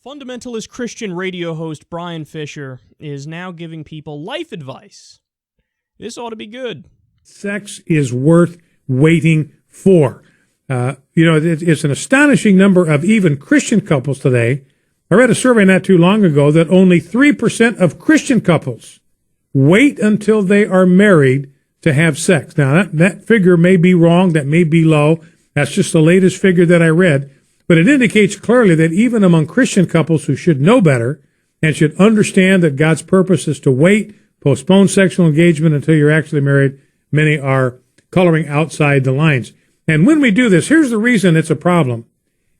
Fundamentalist Christian radio host Bryan Fischer is now giving people life advice. This ought to be good. Sex is worth waiting for. It's an astonishing number of even Christian couples today. I read a survey not too long ago that only 3% of Christian couples wait until they are married to have sex. Now, that figure may be wrong. That may be low. That's just the latest figure that I read. But it indicates clearly that even among Christian couples who should know better and should understand that God's purpose is to wait, postpone sexual engagement until you're actually married, many are coloring outside the lines. And when we do this, here's the reason it's a problem,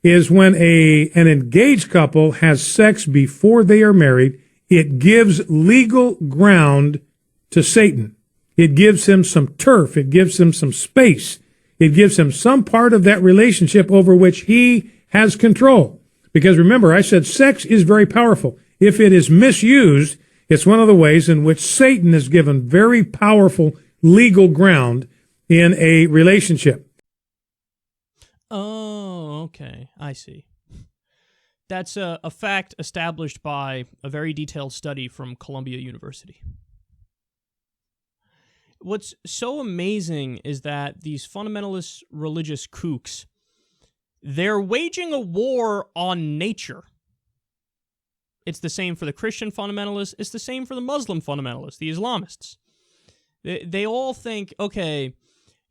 is when an engaged couple has sex before they are married, it gives legal ground to Satan. It gives him some turf. It gives him some space. It gives him some part of that relationship over which he has control. Because remember, I said sex is very powerful. If it is misused, it's one of the ways in which Satan is given very powerful legal ground in a relationship. Oh, okay. I see. That's a fact established by a very detailed study from Columbia University. What's so amazing is that these fundamentalist religious kooks, they're waging a war on nature. It's the same for the Christian fundamentalists. It's the same for the Muslim fundamentalists, the Islamists. They all think, okay,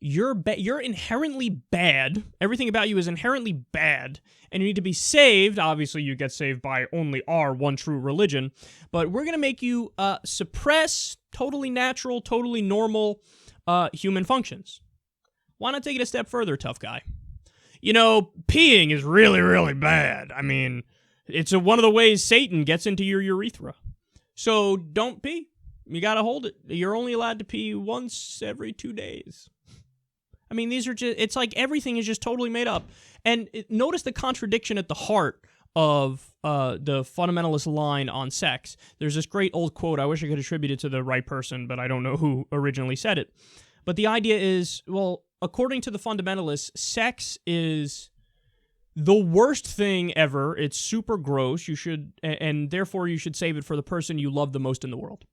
you're inherently bad. Everything about you is inherently bad, and you need to be saved. Obviously, you get saved by only our one true religion, but we're going to make you suppress totally natural, totally normal human functions. Why not take it a step further, tough guy? You know, peeing is really, really bad. I mean, it's one of the ways Satan gets into your urethra. So don't pee. You got to hold it. You're only allowed to pee once every 2 days. I mean, these are just, it's like everything is just totally made up. And notice the contradiction at the heart of the fundamentalist line on sex. There's this great old quote. I wish I could attribute it to the right person, but I don't know who originally said it. But the idea is, well, according to the fundamentalists, sex is the worst thing ever. It's super gross. And therefore you should save it for the person you love the most in the world.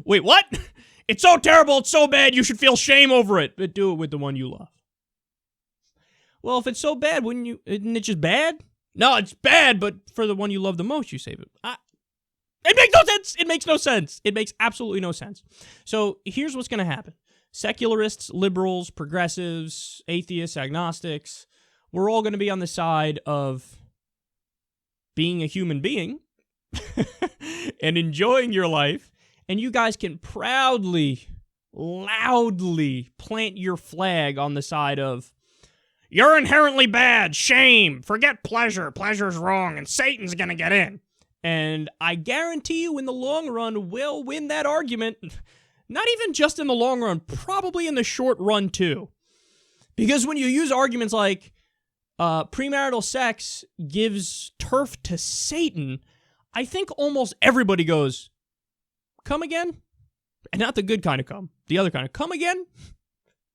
Wait, what? It's so terrible, it's so bad, you should feel shame over it, but do it with the one you love. Well, if it's so bad, isn't it just bad? No, it's bad, but for the one you love the most, you save it. It makes no sense. It makes no sense. It makes absolutely no sense. So here's what's going to happen. Secularists, liberals, progressives, atheists, agnostics, we're all going to be on the side of being a human being and enjoying your life. And you guys can proudly, loudly plant your flag on the side of, you're inherently bad, shame, forget pleasure, pleasure's wrong, and Satan's gonna get in. And I guarantee you in the long run, we'll win that argument. Not even just in the long run, probably in the short run too. Because when you use arguments like, premarital sex gives turf to Satan, I think almost everybody goes, come again? And not the good kind of come. The other kind of come again?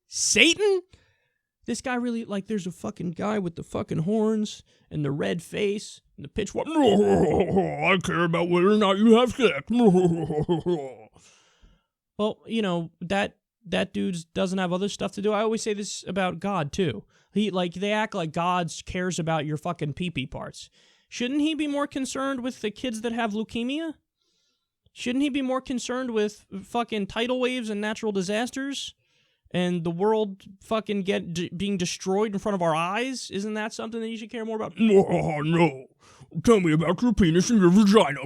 Satan? This guy really, like, there's a fucking guy with the fucking horns and the red face and the pitchfork. I care about whether or not you have sex. Well, you know, that dude doesn't have other stuff to do. I always say this about God, too. They act like God cares about your fucking pee-pee parts. Shouldn't he be more concerned with the kids that have leukemia? Shouldn't he be more concerned with fucking tidal waves and natural disasters and the world fucking being destroyed in front of our eyes? Isn't that something that you should care more about? No. Tell me about your penis and your vagina.